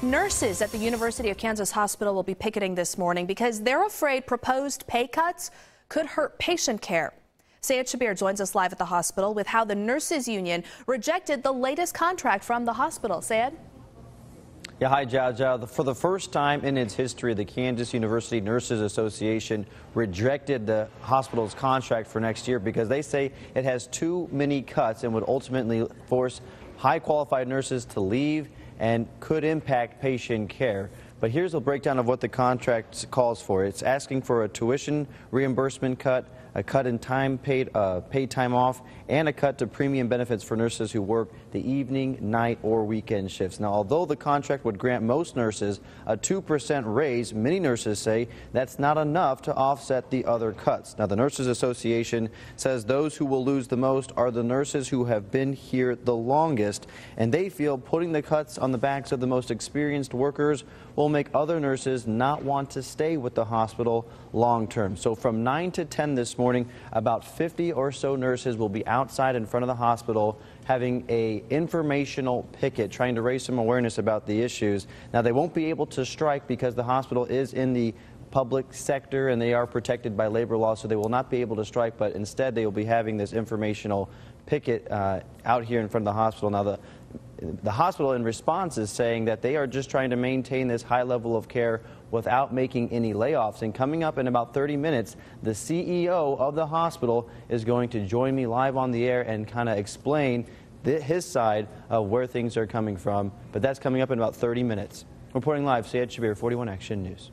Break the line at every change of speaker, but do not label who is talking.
Nurses at the University of Kansas Hospital will be picketing this morning because they're afraid proposed pay cuts could hurt patient care. KSHB joins us live at the hospital with how the nurses union rejected the latest contract from the hospital. Sayed?
Yeah, hi, Jaja. For the first time in its history, the Kansas University Nurses Association rejected the hospital's contract for next year because they say it has too many cuts and would ultimately force high-qualified nurses to leave and could impact patient care. But here's a breakdown of what the contract calls for. It's asking for a tuition reimbursement cut, a cut in paid time off, and a cut to premium benefits for nurses who work the evening, night, or weekend shifts. Now, although the contract would grant most nurses a 2% raise, many nurses say that's not enough to offset the other cuts. Now, the Nurses Association says those who will lose the most are the nurses who have been here the longest, and they feel putting the cuts on the backs of the most experienced workers will make other nurses not want to stay with the hospital long term. So from 9 to 10 this morning, about 50 or so nurses will be outside in front of the hospital having a informational picket, trying to raise some awareness about the issues. Now, they won't be able to strike because the hospital is in the public sector and they are protected by labor law, so they will not be able to strike, but instead they will be having this informational picket out here in front of the hospital. Now, the hospital in response is saying that they are just trying to maintain this high level of care without making any layoffs. And coming up in about 30 minutes, the CEO of the hospital is going to join me live on the air and kind of explain his side of where things are coming from. But that's coming up in about 30 minutes. Reporting live, KSHB 41 Action News.